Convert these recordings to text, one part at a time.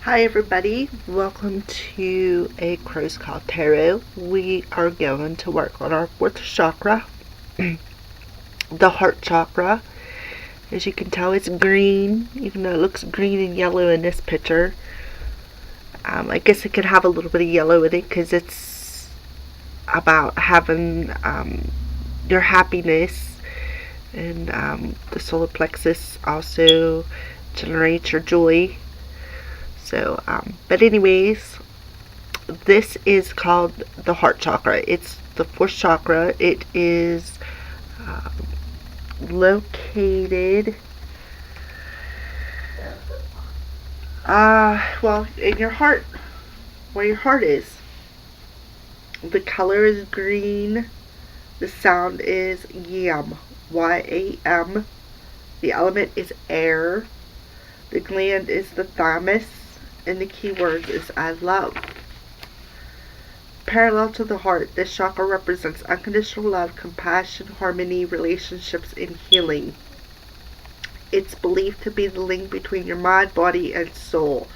Hi everybody, welcome to a Crow's Call Tarot. We are going to work on our fourth chakra, the heart chakra. As you can tell, it's green, even though it looks green and yellow in this picture. I guess it could have a little bit of yellow in it because it's about having your happiness, and the solar plexus also generates your joy. So, but anyways, this is called the heart chakra. It's the fourth chakra. It is located, well, in your heart, where your heart is. The color is green. The sound is yam, Y-A-M. The element is air. The gland is the thymus. And the key word is I love. Parallel to the heart, this chakra represents unconditional love, compassion, harmony, relationships, and healing. It's believed to be the link between your mind, body, and soul.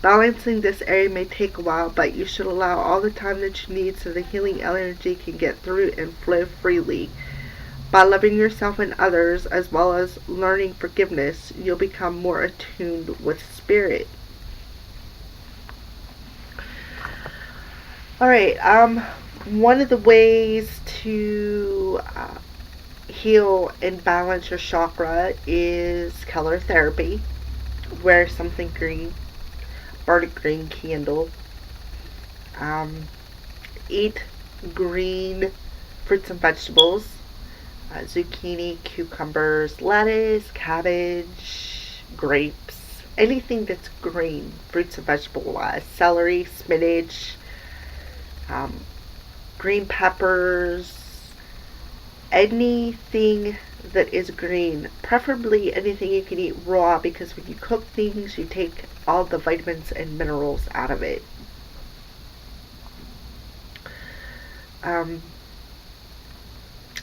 Balancing this area may take a while, but you should allow all the time that you need so the healing energy can get through and flow freely. By loving yourself and others, as well as learning forgiveness, you'll become more attuned with spirit. Alright, one of the ways to heal and balance your chakra is color therapy. Wear something green, burn a green candle, eat green fruits and vegetables, zucchini, cucumbers, lettuce, cabbage, grapes, anything that's green, fruits and vegetable wise, celery, spinach, green peppers, anything that is green, preferably anything you can eat raw, because when you cook things you take all the vitamins and minerals out of it.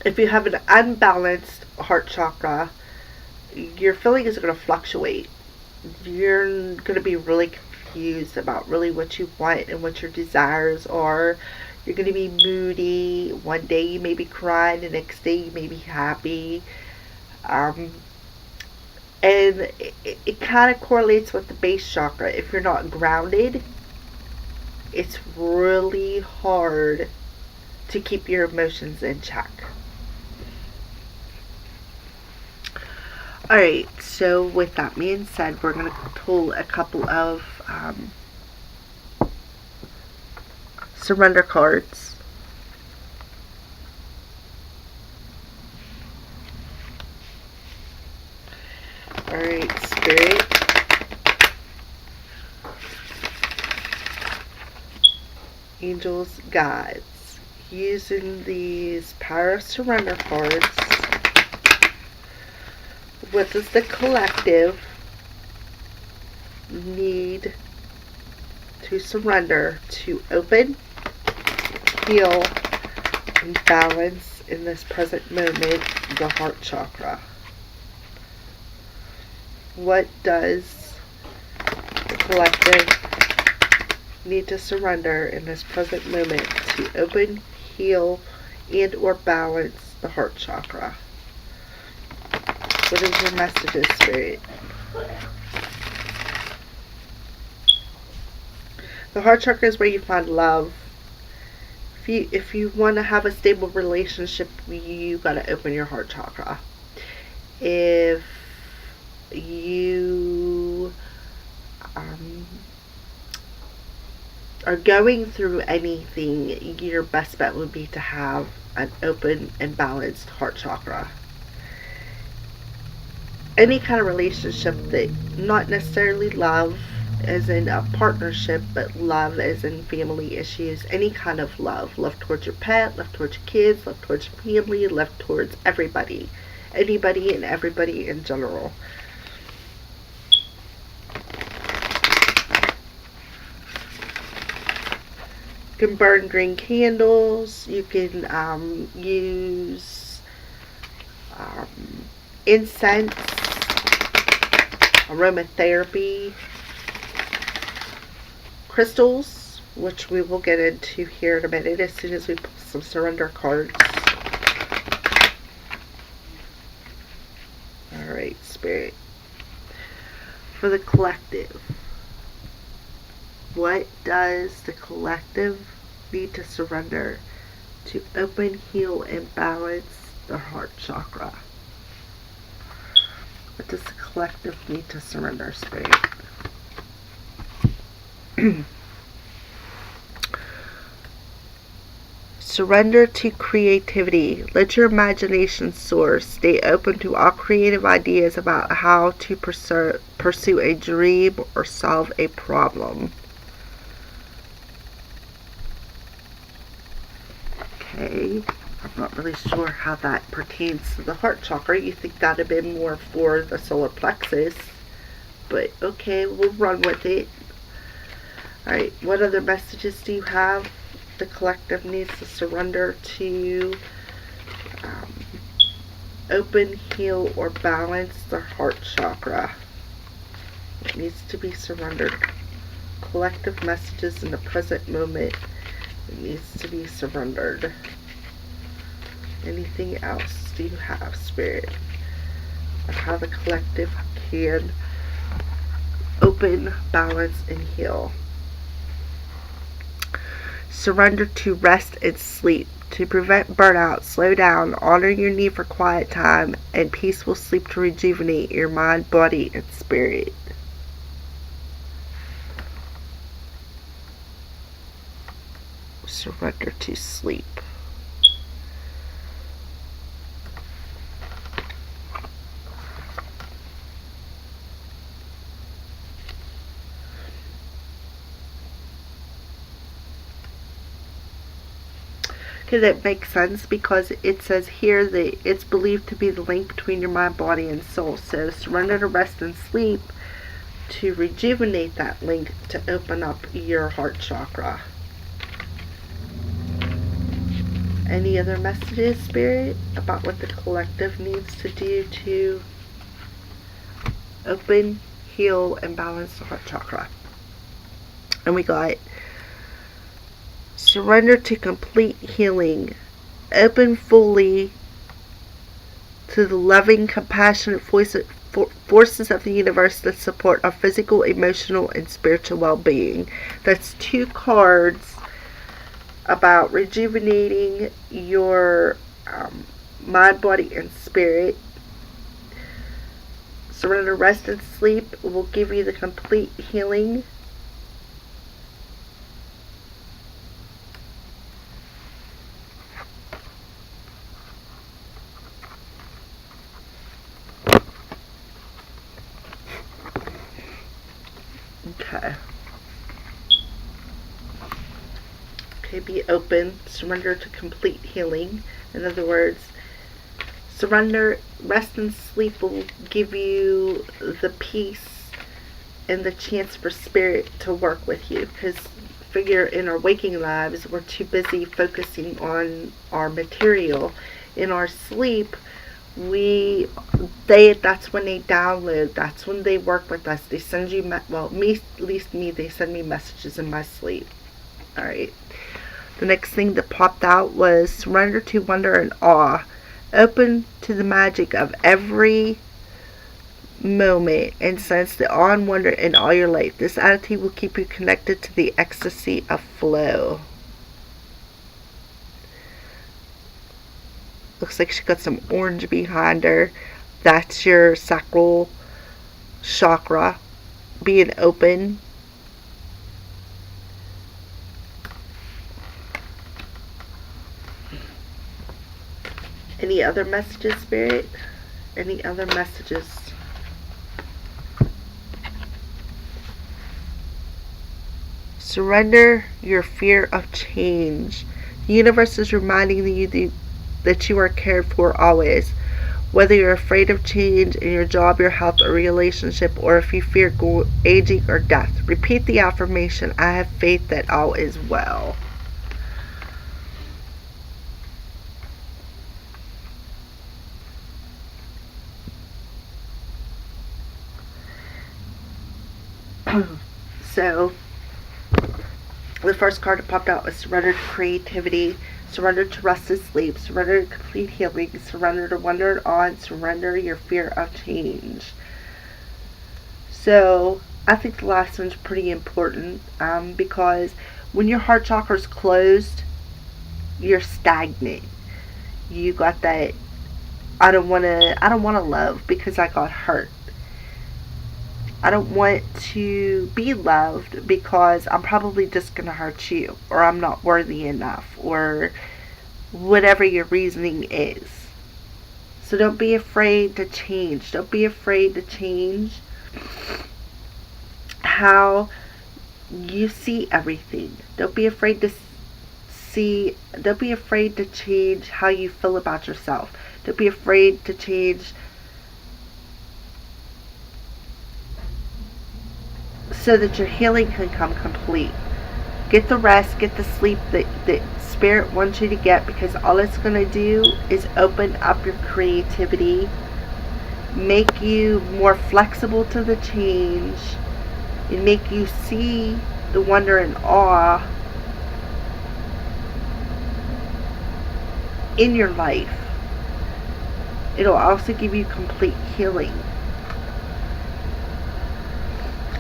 If you have an unbalanced heart chakra, your feeling is going to fluctuate. You're going to be really confused about really what you want and what your desires are. You're going to be moody. One day you may be crying, the next day you may be happy. And it kind of correlates with the base chakra. If you're not grounded, it's really hard to keep your emotions in check. Alright, so with that being said, we're going to pull a couple of surrender cards. Alright, Spirit. Angels, guides. Using these power of surrender cards, what does the collective need to surrender to open, heal, and balance in this present moment, the heart chakra? What does the collective need to surrender in this present moment to open, heal, and or balance the heart chakra? What is your messages, Spirit? The heart chakra is where you find love. If you want to have a stable relationship, you got to open your heart chakra. If you are going through anything, your best bet would be to have an open and balanced heart chakra. Any kind of relationship that, not necessarily love as in a partnership, but love as in family issues, any kind of love towards your pet, love towards your kids, love towards your family, love towards everybody, anybody and everybody in general. You can burn green candles. You can use incense, aromatherapy. crystals, which we will get into here in a minute as soon as we pull some surrender cards. Alright, Spirit. For the collective, what does the collective need to surrender to open, heal, and balance their heart chakra? What does the collective need to surrender, Spirit? Surrender to creativity. Let your imagination soar. Stay open to all creative ideas about how to pursue a dream or solve a problem. Okay, I'm not really sure how that pertains to the heart chakra. You think that would have been more for the solar plexus, but okay, we'll run with it. Alright, what other messages do you have? The collective needs to surrender to open, heal, or balance their heart chakra. It needs to be surrendered. Collective messages in the present moment. It needs to be surrendered. Anything else do you have, Spirit, of how the collective can open, balance, and heal? Surrender to rest and sleep. To prevent burnout, slow down, honor your need for quiet time and peaceful sleep to rejuvenate your mind, body, and spirit. Surrender to sleep. Okay, that makes sense because it says here that it's believed to be the link between your mind, body, and soul. So surrender to rest and sleep to rejuvenate that link to open up your heart chakra. Any other messages, Spirit, about what the collective needs to do to open, heal, and balance the heart chakra? And we got surrender to complete healing. Open fully to the loving, compassionate forces of the universe that support our physical, emotional, and spiritual well-being. That's 2 cards about rejuvenating your mind, body, and spirit. Surrender, rest, and sleep will give you the complete healing. Okay, be open. Surrender to complete healing. In other words, surrender, rest, and sleep will give you the peace and the chance for spirit to work with you. Because figure in our waking lives, we're too busy focusing on our material. In our sleep, that's when they download, that's when they work with us. They send you, they send me messages in my sleep. Alright. The next thing that popped out was surrender to wonder and awe. Open to the magic of every moment and sense the awe and wonder in all your life. This attitude will keep you connected to the ecstasy of flow. Looks like she got some orange behind her. That's your sacral chakra being open. Any other messages, Spirit? Any other messages? Surrender your fear of change. The universe is reminding you that you are cared for always. Whether you're afraid of change in your job, your health, or relationship, or if you fear aging or death, repeat the affirmation, I have faith that all is well. So, The first card that popped out was surrender to creativity, surrender to rest and sleep, surrender to complete healing, surrender to wonder and awe, and surrender your fear of change. So I think the last one's pretty important, because when your heart chakra is closed, you're stagnant. You got that I don't want to love because I got hurt. I don't want to be loved because I'm probably just going to hurt you, or I'm not worthy enough, or whatever your reasoning is. So don't be afraid to change. Don't be afraid to change how you see everything. Don't be afraid to change how you feel about yourself. Don't be afraid to change so that your healing can come complete. Get the rest, get the sleep that Spirit wants you to get, because all it's going to do is open up your creativity, make you more flexible to the change, and make you see the wonder and awe in your life. It'll also give you complete healing.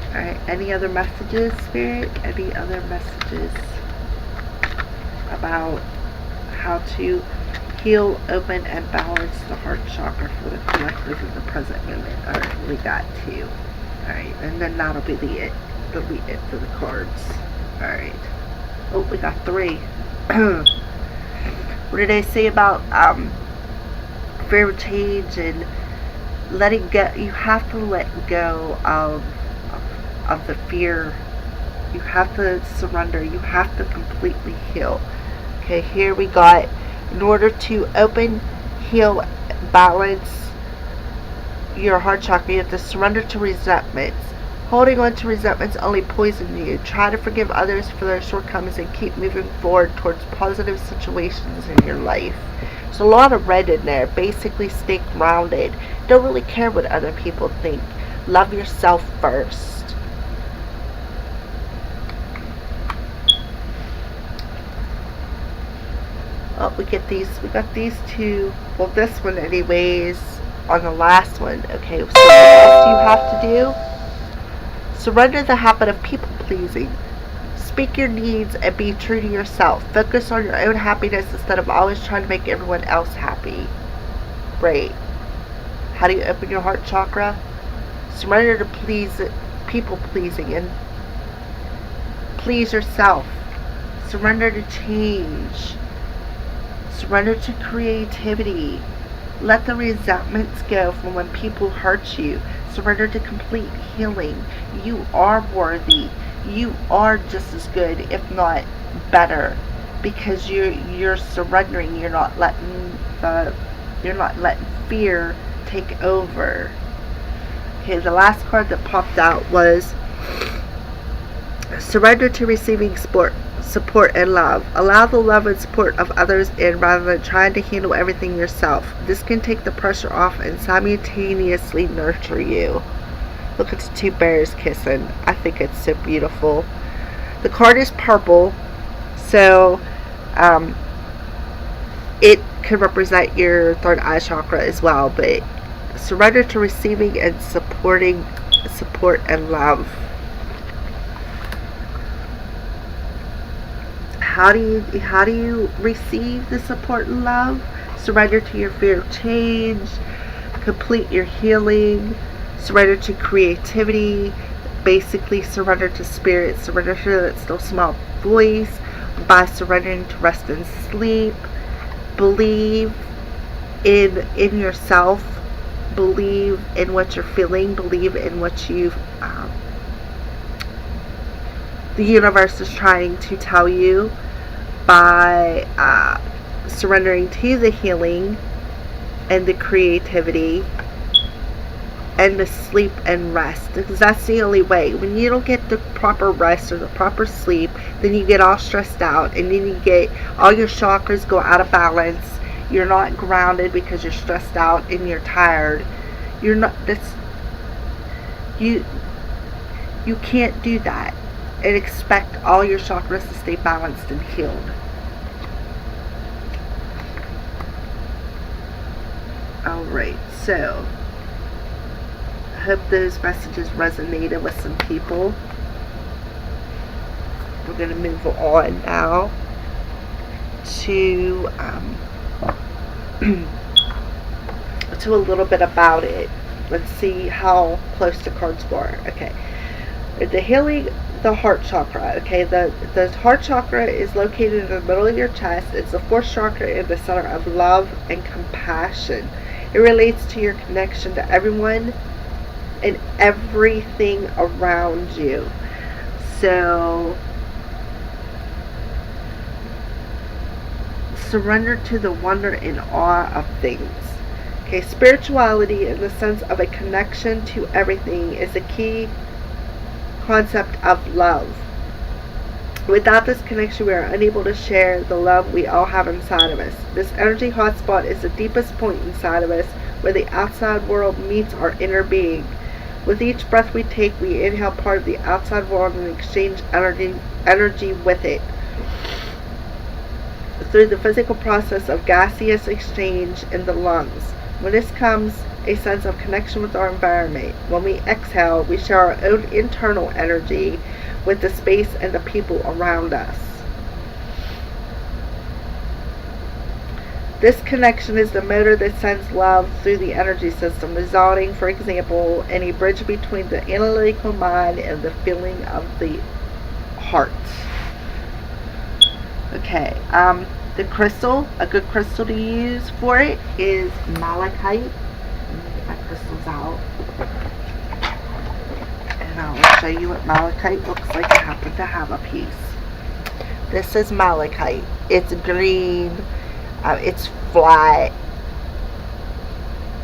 Alright, any other messages, Spirit? Any other messages about how to heal, open, and balance the heart chakra for the collective in the present moment? Alright, we got 2. Alright, and then that'll be it for the cards. Alright. Oh, we got 3. What did I say about fear of change and letting go? You have to let go of the fear. You have to surrender. You have to completely heal. Okay, here we got, in order to open, heal, balance your heart chakra, you have to surrender to resentments. Holding on to resentments only poison you. Try to forgive others for their shortcomings and keep moving forward towards positive situations in your life. There's a lot of red in there. Basically, stay grounded. Don't really care what other people think. Love yourself first. Oh, we got these 2. Well, this one anyways, on the last one. Okay, so what else do you have to do? Surrender the habit of people pleasing. Speak your needs and be true to yourself. Focus on your own happiness instead of always trying to make everyone else happy. Great. How do you open your heart chakra? Surrender to people pleasing and please yourself. Surrender to change. Surrender to creativity. Let the resentments go from when people hurt you. Surrender to complete healing. You are worthy. You are just as good, if not better, because you're surrendering. You're not letting fear take over. Okay, the last card that popped out was surrender to receiving support and love. Allow the love and support of others in rather than trying to handle everything yourself. This can take the pressure off and simultaneously nurture you. Look at the 2 bears kissing. I think it's so beautiful. The card is purple, so it could represent your third eye chakra as well, but surrender to receiving and support and love. How do you receive the support and love? Surrender to your fear of change, complete your healing, surrender to creativity, basically surrender to spirit, surrender to that still small voice by surrendering to rest and sleep. Believe in yourself, believe in what you're feeling, believe in what the universe is trying to tell you by surrendering to the healing and the creativity and the sleep and rest, because that's the only way. When you don't get the proper rest or the proper sleep, then you get all stressed out, and then you get all your chakras go out of balance. You're not grounded because you're stressed out and you're tired. You can't do that. and expect all your chakras to stay balanced and healed. Alright, so I hope those messages resonated with some people. We're going to move on now to to a little bit about it. Let's see how close the cards were. Okay, the healing the heart chakra. Okay, the heart chakra is located in the middle of your chest. It's the fourth chakra in the center of love and compassion. It relates to your connection to everyone and everything around you. So surrender to the wonder and awe of things. Okay, spirituality in the sense of a connection to everything is the key concept of love. Without this connection, we are unable to share the love we all have inside of us. This energy hotspot is the deepest point inside of us where the outside world meets our inner being. With each breath we take, we inhale part of the outside world and exchange energy with it through the physical process of gaseous exchange in the lungs. When this comes a sense of connection with our environment. When we exhale, we share our own internal energy with the space and the people around us. This connection is the motor that sends love through the energy system, resulting, for example, in a bridge between the analytical mind and the feeling of the heart. Okay, the crystal, a good crystal to use for it is malachite. Let me get my crystals out. And I'll show you what malachite looks like. I happen to have a piece. This is malachite. It's green. It's flat.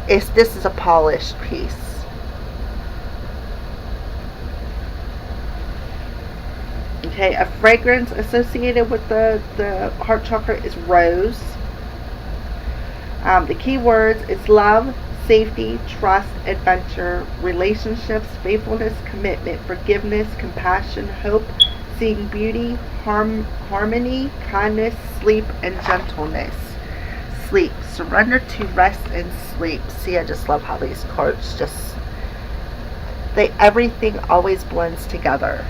This is a polished piece. Okay, a fragrance associated with the heart chakra is rose. The key words is love, safety, trust, adventure, relationships, faithfulness, commitment, forgiveness, compassion, hope, seeing beauty, harmony, kindness, sleep, and gentleness. Sleep. Surrender to rest and sleep. See, I just love how these cards just, everything always blends together.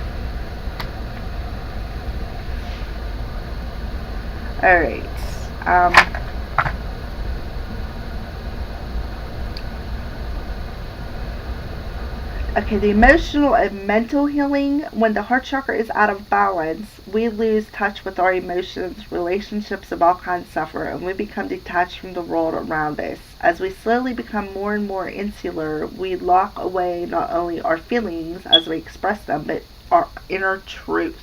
Alright. Okay, the emotional and mental healing. When the heart chakra is out of balance, we lose touch with our emotions, relationships of all kinds suffer, and we become detached from the world around us. As we slowly become more and more insular, we lock away not only our feelings as we express them, but our inner truth.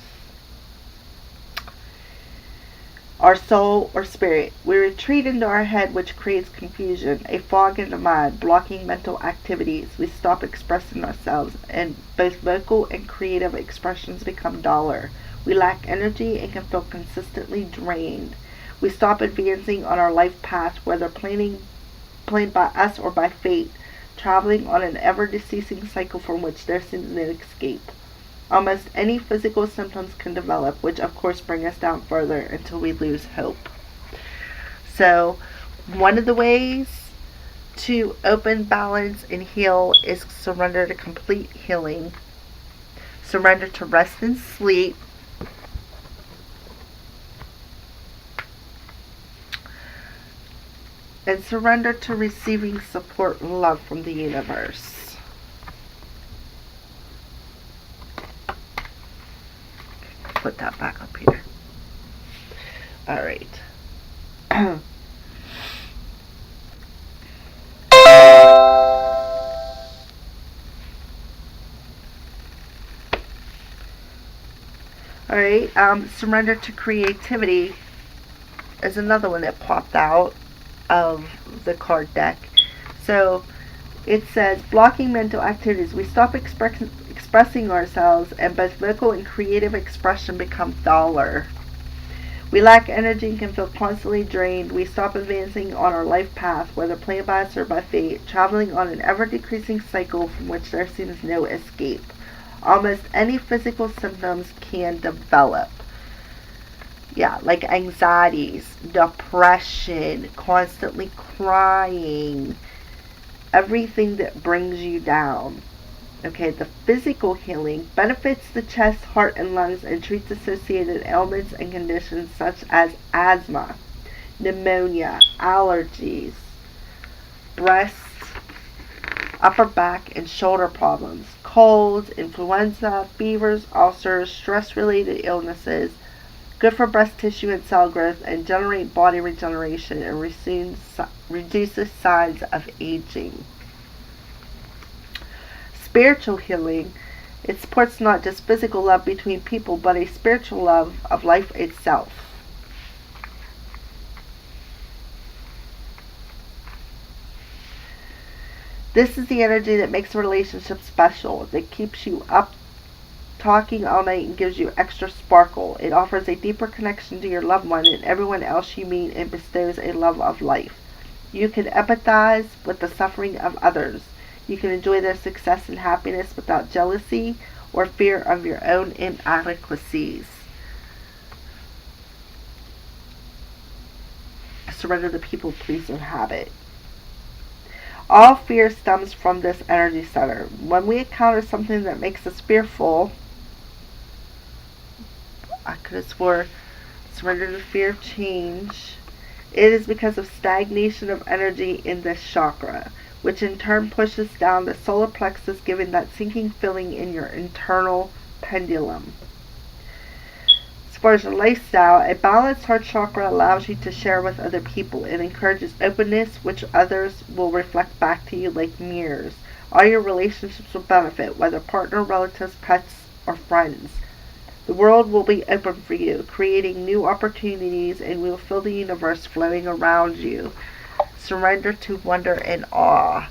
Our soul or spirit. We retreat into our head, which creates confusion, a fog in the mind, blocking mental activities. We stop expressing ourselves, and both vocal and creative expressions become duller. We lack energy and can feel consistently drained. We stop advancing on our life path, whether planned by us or by fate, traveling on an ever-deceasing cycle from which there seems no escape. Almost any physical symptoms can develop, which of course bring us down further until we lose hope. So, one of the ways to open, balance, and heal is surrender to complete healing. Surrender to rest and sleep. And surrender to receiving support and love from the universe. Put that back up here. Alright. Alright, surrender to creativity is another one that popped out of the card deck. So it says blocking mental activities. We stop expressing ourselves, and both vocal and creative expression become duller. We lack energy and can feel constantly drained. We stop advancing on our life path, whether planned by us or by fate, traveling on an ever-decreasing cycle from which there seems no escape. Almost any physical symptoms can develop. Yeah, like anxieties, depression, constantly crying, everything that brings you down. Okay, the physical healing benefits the chest, heart, and lungs and treats associated ailments and conditions such as asthma, pneumonia, allergies, breast, upper back, and shoulder problems, colds, influenza, fevers, ulcers, stress-related illnesses. Good for breast tissue and cell growth and generate body regeneration and reduces signs of aging. Spiritual healing. It supports not just physical love between people, but a spiritual love of life itself. This is the energy that makes a relationship special, that keeps you up talking all night and gives you extra sparkle. It offers a deeper connection to your loved one and everyone else you meet and bestows a love of life. You can empathize with the suffering of others. You can enjoy their success and happiness without jealousy or fear of your own inadequacies. Surrender the people pleaser habit. All fear stems from this energy center. When we encounter something that makes us fearful, I could have swore surrender to fear of change. It is because of stagnation of energy in this chakra, which in turn pushes down the solar plexus, giving that sinking feeling in your internal pendulum. As far as your lifestyle, a balanced heart chakra allows you to share with other people. It encourages openness, which others will reflect back to you like mirrors. All your relationships will benefit, whether partner, relatives, pets, or friends. The world will be open for you, creating new opportunities, and will feel the universe flowing around you. Surrender to wonder and awe.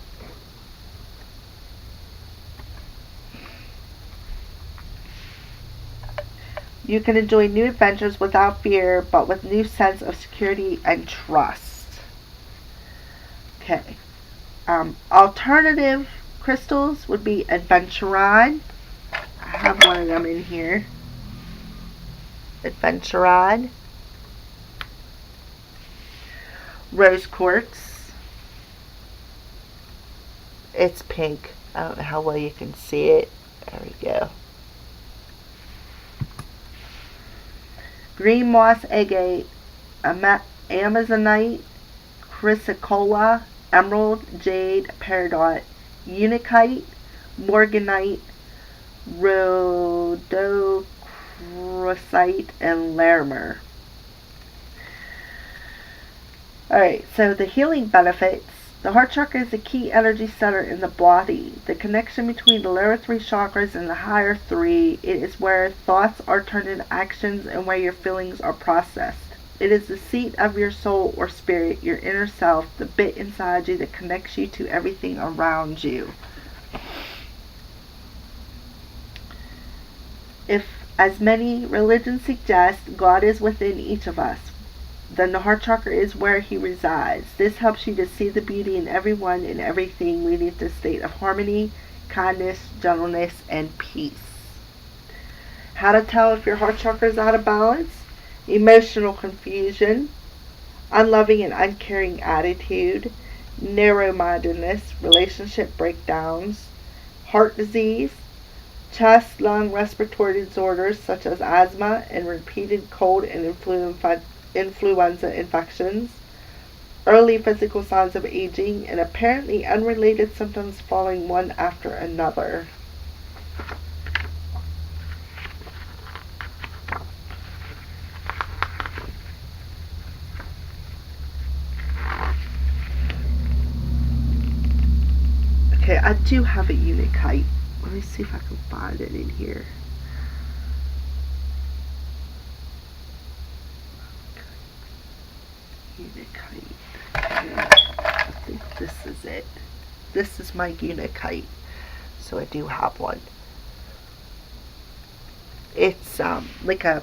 You can enjoy new adventures without fear, but with new sense of security and trust. Okay. Alternative crystals would be adventurine. I have one of them in here. Adventurine. Rose quartz. It's pink. I don't know how well you can see it. There we go. Green moss agate, amazonite, chrysocolla, emerald, jade, peridot, unikite, morganite, rhodochrosite, and larimer. Alright, so the healing benefits. The heart chakra is the key energy center in the body. The connection between the lower three chakras and the higher three. It is where thoughts are turned into actions and where your feelings are processed. It is the seat of your soul or spirit, your inner self, the bit inside you that connects you to everything around you. If, as many religions suggest, God is within each of us, then the heart chakra is where he resides. This helps you to see the beauty in everyone and everything, leading to a state of harmony, kindness, gentleness, and peace. How to tell if your heart chakra is out of balance? Emotional confusion, unloving and uncaring attitude, narrow-mindedness, relationship breakdowns, heart disease, chest, lung, respiratory disorders such as asthma and repeated cold and influenza infections, early physical signs of aging, and apparently unrelated symptoms following one after another. Okay, I do have a unikite. Let me see if I can find it in here. Unikite. I think this is it. This is my unikite. So I do have one. It's like a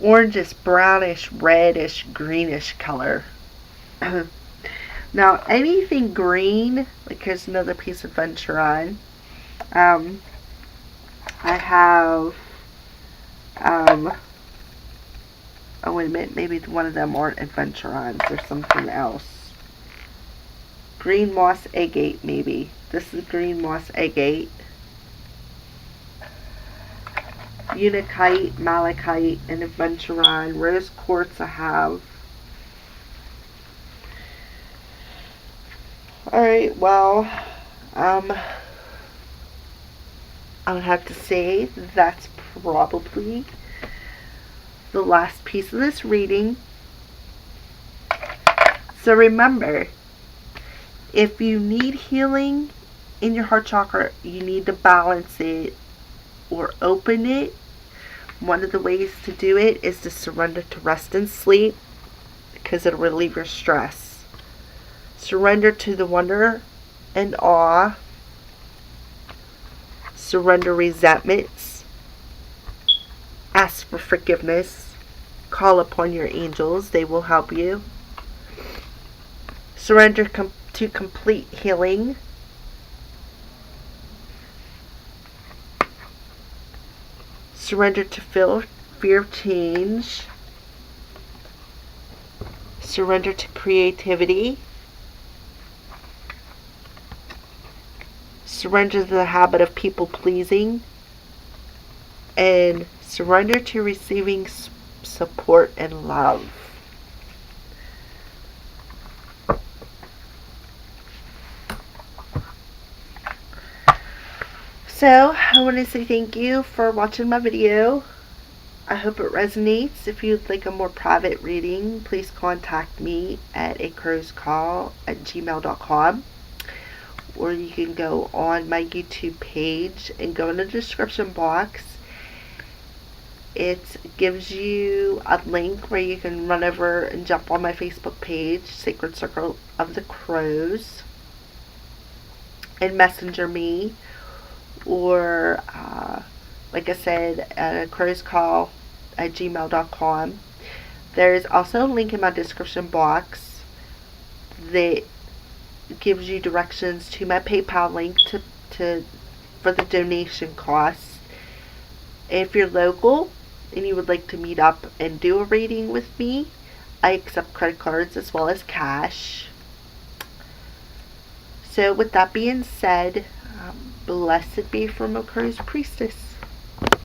orangish, brownish, reddish, greenish color. Now, anything green, like here's another piece of Venturon. I have, oh wait a minute, maybe one of them aren't Adventurons or something else. Green Moss Agate, maybe. This is Green Moss Agate. Unikite, Malachite, and Adventuron. Rose Quartz I have. Alright, well, I would have to say that's probably the last piece of this reading. So remember, if you need healing in your heart chakra, you need to balance it or open it. One of the ways to do it is to surrender to rest and sleep, because it'll relieve your stress. Surrender to the wonder and awe. Surrender resentments. Ask for forgiveness. Call upon your angels. They will help you. Surrender to complete healing. Surrender to fear of change. Surrender to creativity. Surrender to the habit of people pleasing. And surrender to receiving support and love. So, I want to say thank you for watching my video. I hope it resonates. If you'd like a more private reading, please contact me at acrowscall@gmail.com. Or you can go on my YouTube page and go in the description box. It gives you a link where you can run over and jump on my Facebook page, Sacred Circle of the Crows, and messenger me. Or, like I said, crowscall@gmail.com. There's also a link in my description box that gives you directions to my PayPal link for the donation costs. If you're local and you would like to meet up and do a reading with me, I accept credit cards as well as cash. So with that being said, blessed be from a Crow's Priestess.